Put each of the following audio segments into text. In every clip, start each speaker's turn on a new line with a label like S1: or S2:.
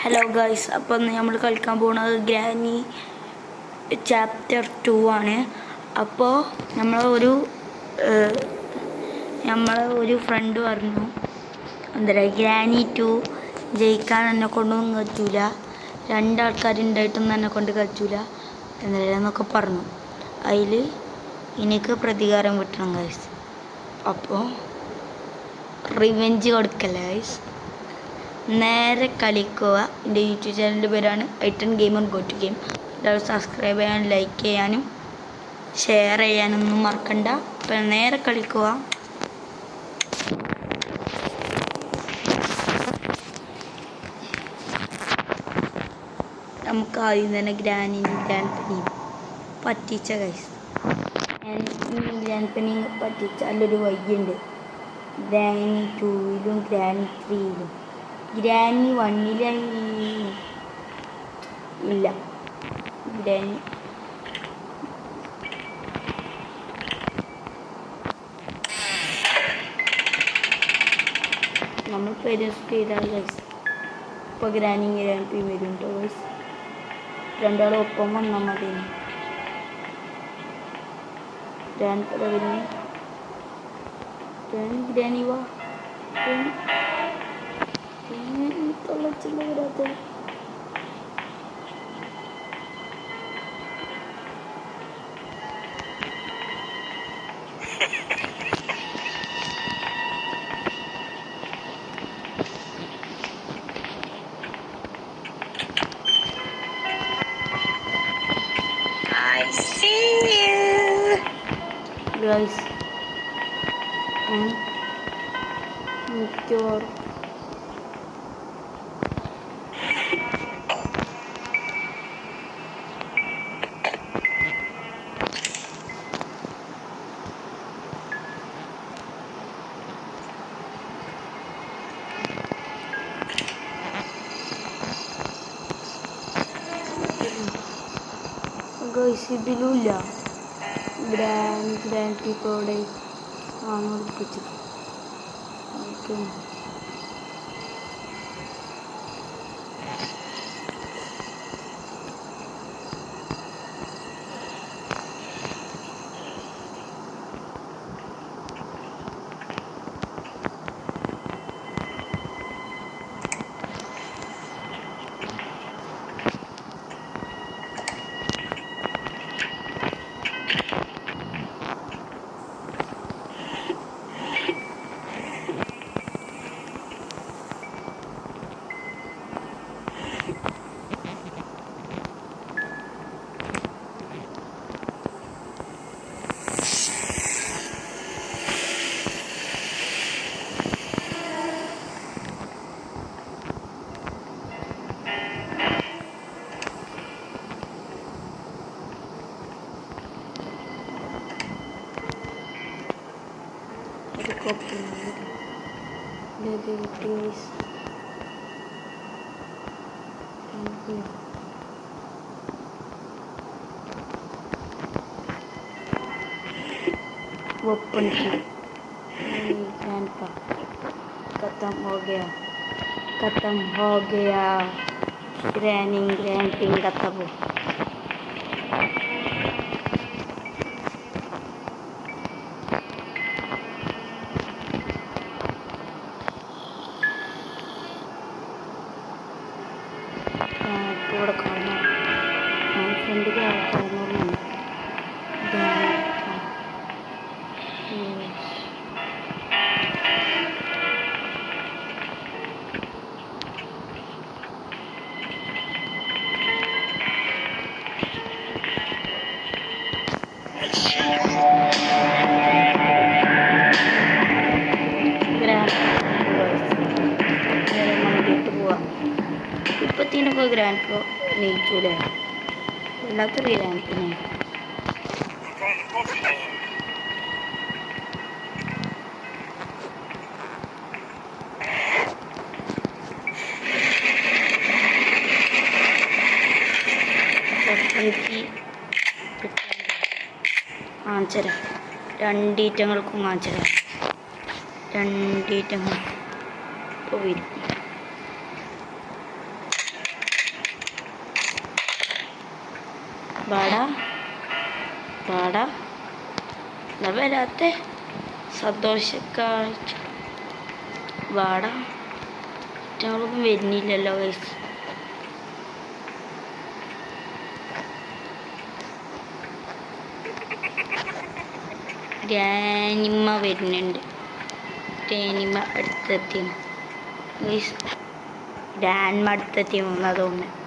S1: Hello guys, അപ്പം നമ്മൾ കളിക്കാൻ പോകുന്നത് ഗ്രാനി ചാപ്റ്റർ 2 ആണ്. അപ്പോൾ നമ്മളെ ഒരു ഫ്രണ്ട് പറഞ്ഞു എന്താ ഗ്രാനി 2 ജയിക്കാൻ എന്നെ കൊണ്ടൊന്നും പറ്റൂല, രണ്ടാൾക്കാരുണ്ടായിട്ടൊന്നും എന്നെ കൊണ്ട് കളിച്ചൂല എന്നൊക്കെ പറഞ്ഞു. അതിൽ എനിക്ക് പ്രതികാരം കിട്ടണം ഗൈസ്. അപ്പോൾ റിവെഞ്ച് കൊടുക്കല്ലേ ഗൈസ്. നേരെ കളിക്കുക. എൻ്റെ യൂട്യൂബ് ചാനലിൻ്റെ പേരാണ് ഐറ്റൺ ഗെയിമർ ഗോ ടു ഗെയിം. എല്ലാവരും സബ്സ്ക്രൈബ് ചെയ്യാനും ലൈക്ക് ചെയ്യാനും ഷെയർ ചെയ്യാനൊന്നും മറക്കണ്ട. അപ്പം നേരെ കളിക്കുക. നമുക്ക് ആദ്യം തന്നെ ഗ്രാൻഡ് പറ്റിച്ച ഗൈസ്. ഗ്രാൻഡ് പനി പറ്റിച്ചാലൊരു വഴിയുണ്ട്. ഗ്രാനി 2-ലും ഗ്രാനി 3-ലും. ഗ്രാനി 1-ലായി ഇല്ല. ഗ്രാനി നമ്മൾ പേരസ്റ്റ് ചെയ്താൽ ഗൈസ്. ഇപ്പോൾ ഗ്രാനി വരും കേട്ടോ ഗൈസ്. രണ്ടാളും ഒപ്പം വന്നാൽ മതി. ഗ്രാനി വാ. തൊള്ളച്ചില്ല വരാത്ത ഗൈസ്. മിക്കവാറും ഇതിലുമില്ല. ഗ്രാൻഡ് പീപ്പോടെ ആണ് ഒളിപ്പിച്ചത്. ഓക്കെ, ओपन की खत्म हो गया ग्रैंडिंग खत्म हो. ഇപ്പത്തിനൊക്കെ ഗ്രാൻഡ് നീച്ചൂലേ, വല്ലാത്തൊരു ഗ്രാൻഡിനെ. കാണിച്ചരാ, രണ്ടീറ്റങ്ങൾക്കും കാണിച്ചരാ. രണ്ടീറ്റങ്ങൾ ഇപ്പോൾ വരും. വാടാ വാടാ എന്താ വരാത്തെ സന്തോഷക്കാഴ്ച വാടാ ഞങ്ങളൊന്നും വരുന്നില്ലല്ലോ ഗൈസ് ഗ്രാനിമ്മ വരുന്നുണ്ട് ഗ്രാനിമ്മ അടുത്തെത്തി ഗൈസ് ഗ്രാൻമ അടുത്തെത്തി അതുകൊണ്ട്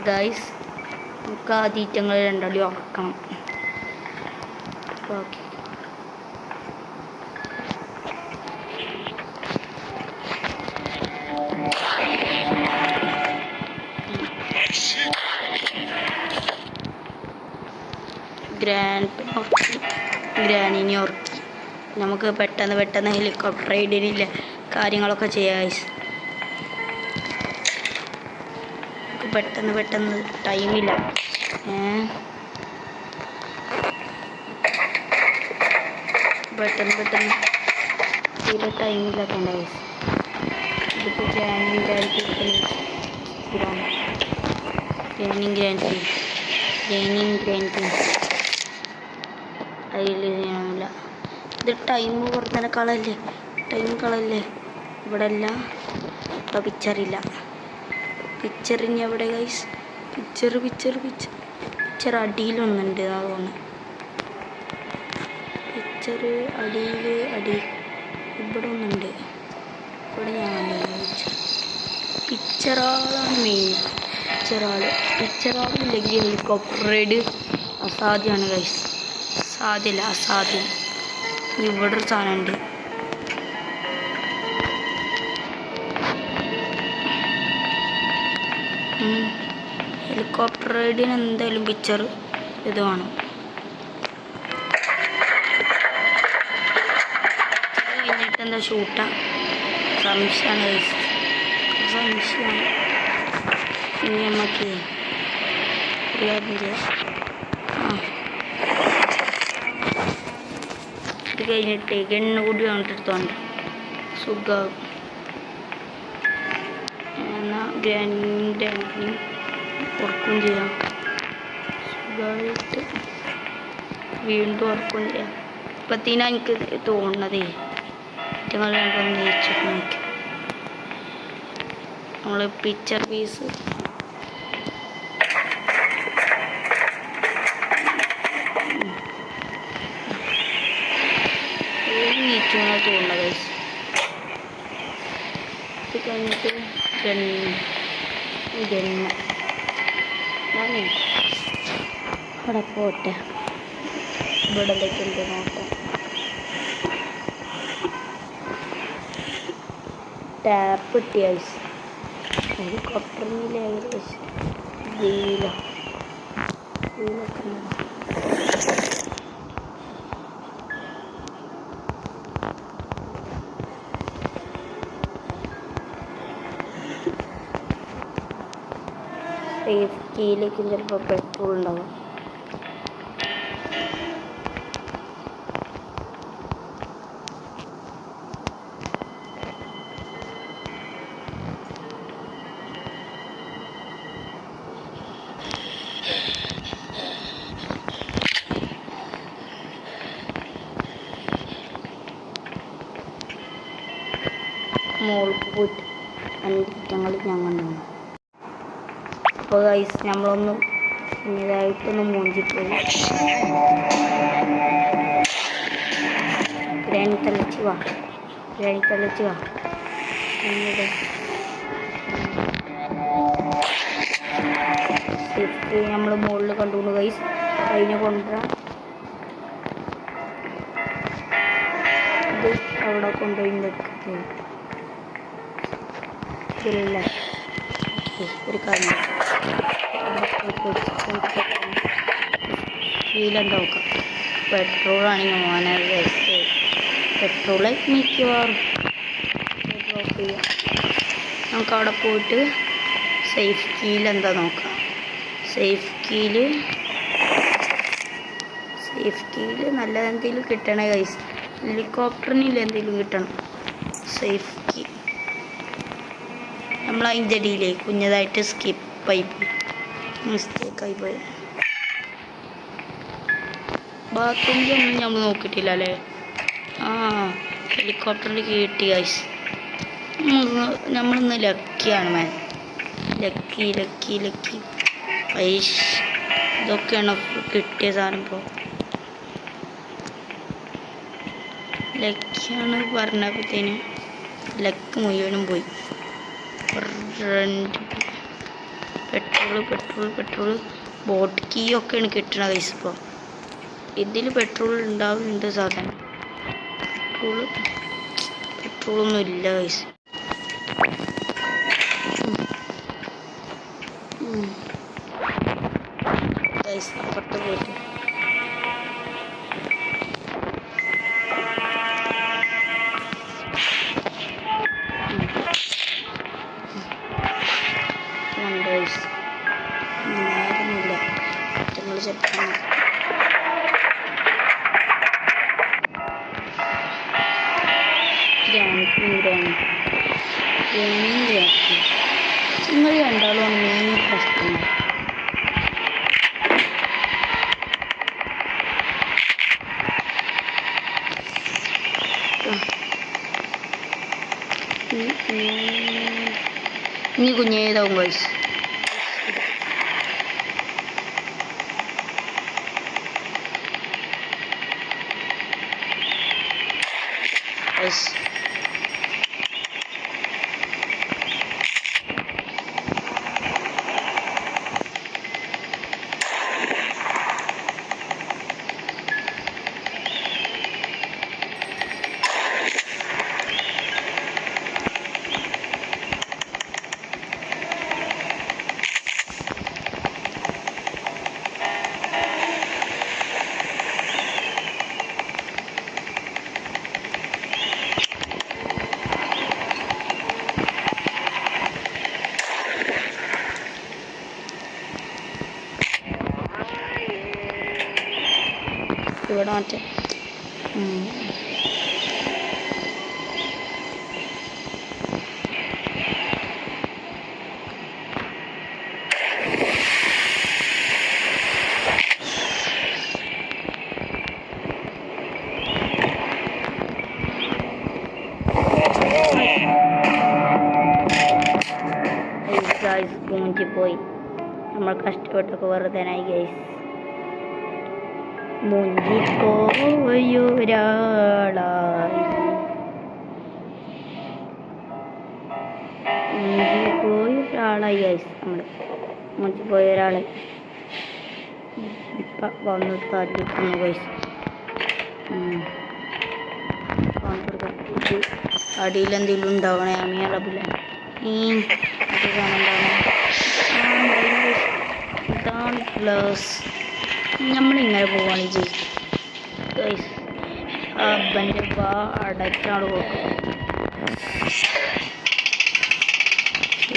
S1: ഗൈസ് നമുക്ക് ആ തീറ്റങ്ങൾ രണ്ടാളി ഉറക്കണം ഓക്കെ ഗ്രാനിനെ ഉറക്കി നമുക്ക് പെട്ടെന്ന് ഹെലികോപ്റ്റർ റൈഡിനില്ല കാര്യങ്ങളൊക്കെ ചെയ്യാം ഗൈസ് പെട്ടെന്ന് ടൈമില്ല പെട്ടെന്ന് തീരെ ടൈമില്ലാത്ത ഗൈസ് ഇതിപ്പോൾ ഗ്രാൻഡ് അതിൽ ചെയ്യണമില്ല ഇത് ടൈം പുറത്തന്നെ ടൈം കളല്ലേ ഇവിടെ അല്ല ഇപ്പോൾ പിക്ചറില്ല പിക്ചറിന് എവിടെ ഗൈസ് പിക്ചർ അടിയിലൊന്നുണ്ട് അതുകൊണ്ട് പിക്ചർ അടിയിൽ ഇവിടെ ഒന്നുണ്ട് ഇവിടെ ഞാൻ പിക്ചറാളാണ് മെയിൻ പിക്ചറാളില്ലെങ്കിൽ ഹെലികോപ്റ്റർ റൈഡ് അസാധ്യമാണ് ഗൈസ് അസാധ്യം ഇവിടെ ഒരു സാധനമുണ്ട് ഹെലികോപ്റ്റർ റൈഡിന് എന്തായാലും പിക്ചർ ഇത് വേണം കഴിഞ്ഞിട്ട് എന്താ ഷൂട്ടാ സംശയമാണ് ഇനി നമുക്ക് ഇത് കഴിഞ്ഞിട്ട് എണ്ണ കൂടി വന്നിട്ടെടുത്തോണ്ട് സുഖമാകും എന്നാൽ ഗ്രാൻഡിന് ഉറക്കും ചെയ്യാം സുഖമായിട്ട് വീണ്ടും ഉറക്കും ചെയ്യാം ഇപ്പത്തിനാ എനിക്ക് തോന്നണതേ നിങ്ങൾ രണ്ടൊന്ന് ജയിച്ചിട്ട് നോക്കി നമ്മൾ പിക്ചർ പീസ് നീച്ചുകൊണ്ടാണ് തോന്നുന്നത് ഇത് കഴിഞ്ഞിട്ട് ഞാനേ അവിടെ പോട്ടെ ഇവിടെ ഉണ്ട് നോട്ടെ ടാപ്പ് കിട്ടിയ ഹെലികോപ്റ്ററിൽ ഏകദേശം വീലൊക്കെ സേഫ്റ്റിയിലേക്ക് ചിലപ്പോൾ പെട്രോൾ ഉണ്ടാവും മോൾക്ക് പോയിട്ട് അഞ്ചിറ്റങ്ങൾ ഞാൻ കണ്ടു അപ്പോൾ ഗൈസ് നമ്മളൊന്ന് ഇതായിട്ടൊന്ന് മൂഞ്ചിപ്പോയി ഗ്രാനി തളിച്ച് വാ സേഫ്റ്റി നമ്മൾ മുകളിൽ കണ്ടുകൊണ്ട് ഗൈസ് അതിനെ കൊണ്ടുവരാം ഇത് അവിടെ കൊണ്ടുപോയി നിൽക്കുന്നത് ഇല്ല ഒരു കാര്യം വീലെന്താ നോക്കാം പെട്രോളാണെങ്കിൽ മോനെ പെട്രോള് മിക്കവാറും ഡ്രോപ്പ് ചെയ്യാം നമുക്ക് അവിടെ പോയിട്ട് സേഫ് കീൽ എന്താ നോക്കാം സേഫ് കീല് നല്ല എന്തെങ്കിലും കിട്ടണേ ഗൈസ് ഹെലികോപ്റ്ററിനില്ല എന്തെങ്കിലും കിട്ടണം സേഫ് കീ. നമ്മൾ അതിൻ്റെ അടിയിലേ കുഞ്ഞതായിട്ട് സ്കിപ്പായി പോയി, മിസ്റ്റേക്കായി പോയി. ബാത്റൂമിലൊന്നും നമ്മൾ നോക്കിയിട്ടില്ല അല്ലേ? ഹെലികോപ്റ്ററിൽ കിട്ടി ഗൈസ്. നമ്മളിന്ന് ലക്കിയാണ് man. Lucky lucky lucky Aish. ഇതൊക്കെയാണ് കിട്ടിയ സാധനം. ഇപ്പോൾ ലക്കിയാണ് പറഞ്ഞപ്പോഴത്തേന് ലക്ക് മുഴുവനും പോയി. പെട്രോള് ബോട്ട് കീ ഒക്കെയാണ് കിട്ടണത് ഗൈസ്. ഇപ്പോൾ ഇതിൽ പെട്രോൾ ഉണ്ടാവുന്നുണ്ട് സാധനം. പെട്രോളൊന്നും ഇല്ല ഗൈസ്. ഗൈസ് അപ്പുറത്ത് പോയിട്ട് നേരമില്ല. നിങ്ങൾ ചെപ്പാണ് നിങ്ങൾ രണ്ടാളും മെയിൻ പ്രശ്നം. ഇനി കുഞ്ഞേതാവും ഗൈസ്. ഇവിടെ മറ്റേ പോയി. നമ്മൾ കഷ്ടപ്പെട്ടൊക്കെ വെറുതെനായി ഗൈസ്. മുഞ്ചിപ്പോയൊരാളായി ഗൈസ്. നമ്മൾ മുഞ്ചിപ്പോയൊരാളെ ഇപ്പം വന്ന് തല്ലിക്കുന്നു ഗൈസ്. അടിയിലെന്തെങ്കിലും ഉണ്ടാവണേ അമിയ റബില ഇതാണ് പ്ലസ്. നമ്മളിങ്ങനെ പോവാണ് ജയിക്കും ഗൈസ്. അപ്പൻ്റെ അടച്ചാണ് പോകും.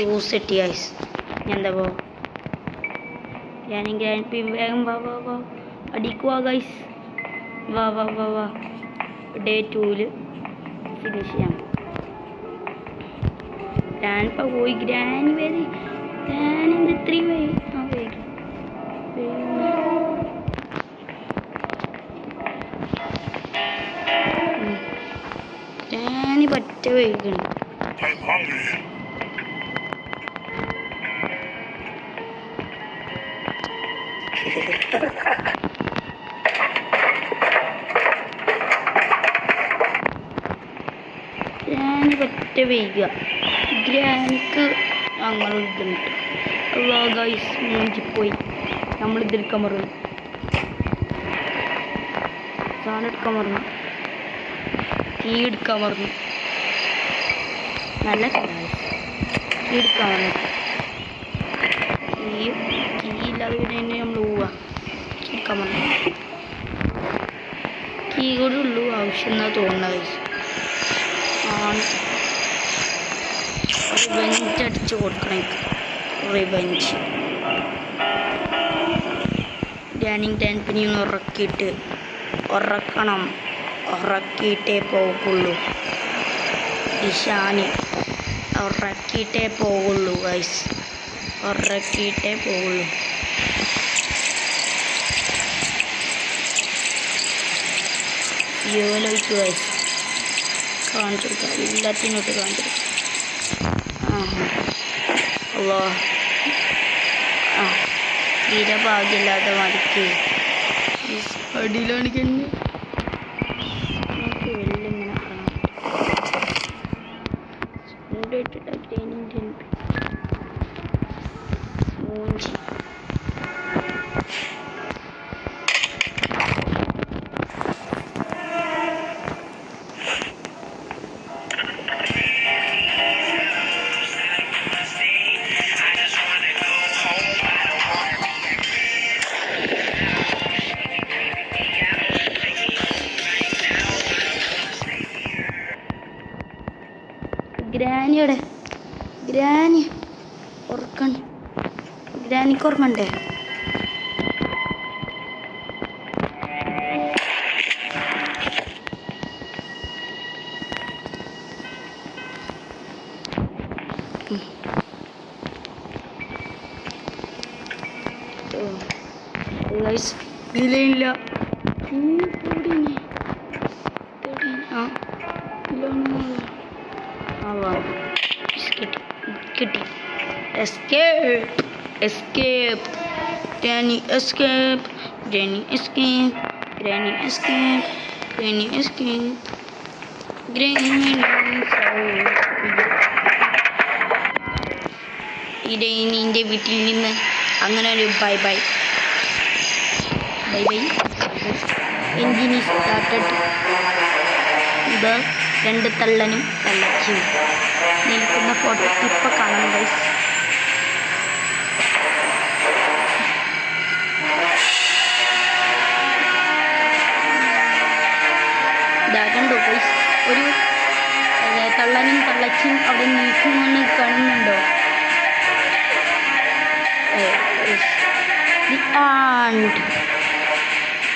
S1: യൂസ് കിട്ടി ഗൈസ്. എന്താ പോ ഞാനെങ്കിൽ വേഗം വാ വാ വാ അടിക്കുവാ ഗൈസ്. വാ വാ വാ വാ ഡേ 2 ഫിനിഷ് ചെയ്യാം. ഞാനിപ്പോൾ പോയി ഗ്രാനി വരെ ഞാനെന്ത് ഇത്രയും ഞാന് പറ്റ വൈകുന്നുണ്ട്. ഗ്രാനി പറ്റ വൈകുക. ഗ്രാനിക്ക് അങ്ങനെ ഇതുണ്ട്. അല്ലാ ഗൈസ് മൂഞ്ചിപ്പോയി. നമ്മളിതെടുക്കാൻ മറന്നു, സാധനം എടുക്കാൻ മറന്നു, കീ എടുക്കാൻ മറന്നു. നല്ല കീ എടുക്കാൻ മറന്നു. കീ ഇല്ലാതെ പിന്നെ നമ്മൾ പോവുക. കീ എടുക്കാൻ മറന്നു. കീ കൂടെ ഉള്ളൂ ആവശ്യം എന്നാ തോന്നുന്നത് ഗൈസ്. റിവെഞ്ച് അടിച്ച് കൊടുക്കണം. റിവെഞ്ച് ഡാനിങ് ടാൻപിനി ഒന്ന് ഉറക്കണം. ഉറക്കിയിട്ടേ പോകുള്ളൂ. ഇഷാന് ഉറക്കിയിട്ടേ പോവുള്ളൂ ഗൈസ്, ഉറക്കിയിട്ടേ പോവുള്ളൂ. ഫ്യൂവലൊഴിച്ച് ഗൈസ് കാണിച്ചു കൊടുക്കാം, എല്ലാത്തിനോട്ട് കാണിച്ചു കൊടുക്കാം. അല്ലോ തീരെ ഭാഗ്യമില്ലാതെ മരിക്ക് അടിയിലാണിക്കന്നെ വെള്ളിങ്ങനെ മൂഞ്ചി. ഗ്രാനിയുടെ ഗ്രാനി ഉറക്കണ്ട, ഗ്രാനിക്ക് ഉറങ്ങണ്ടേ? ഇല്ല കിട്ടി. Escape escape granny escape granny escape granny escape granny escape ഇനി വീട്ടിൽ നിന്ന് അങ്ങനെ ഒരു bye bye bye bye. Engine started. ഇത് 2 തള്ളനും തള്ളച്ചും നിൽക്കുന്ന ഫോട്ടോ ഇപ്പം കാണാം ഗൈസ്. ഇതാകണ്ടോ ഗൈസ്, ഒരു തള്ളനും തള്ളച്ചും അവിടെ നിൽക്കുമെന്ന് കാണുന്നുണ്ടോ?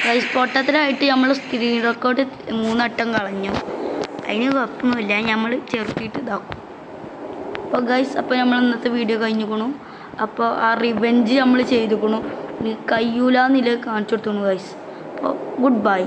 S1: ഗൈസ് പൊട്ടത്തിലായിട്ട് നമ്മൾ സ്ക്രീൻ റെക്കോർഡ് 3 വട്ടം കളഞ്ഞു. അതിന് കുഴപ്പമൊന്നുമില്ല, നമ്മൾ ചേർത്തിട്ട് ഇതാക്കും. അപ്പോൾ ഗൈസ്, അപ്പോൾ നമ്മൾ ഇന്നത്തെ വീഡിയോ കഴിഞ്ഞിരിക്കണു. അപ്പോൾ ആ റിവെഞ്ച് നമ്മൾ ചെയ്തിരിക്കണു, കഴിയൂല എന്നില്ല കാണിച്ചു കൊടുത്തു ഗൈസ്. അപ്പോൾ ഗുഡ് ബൈ.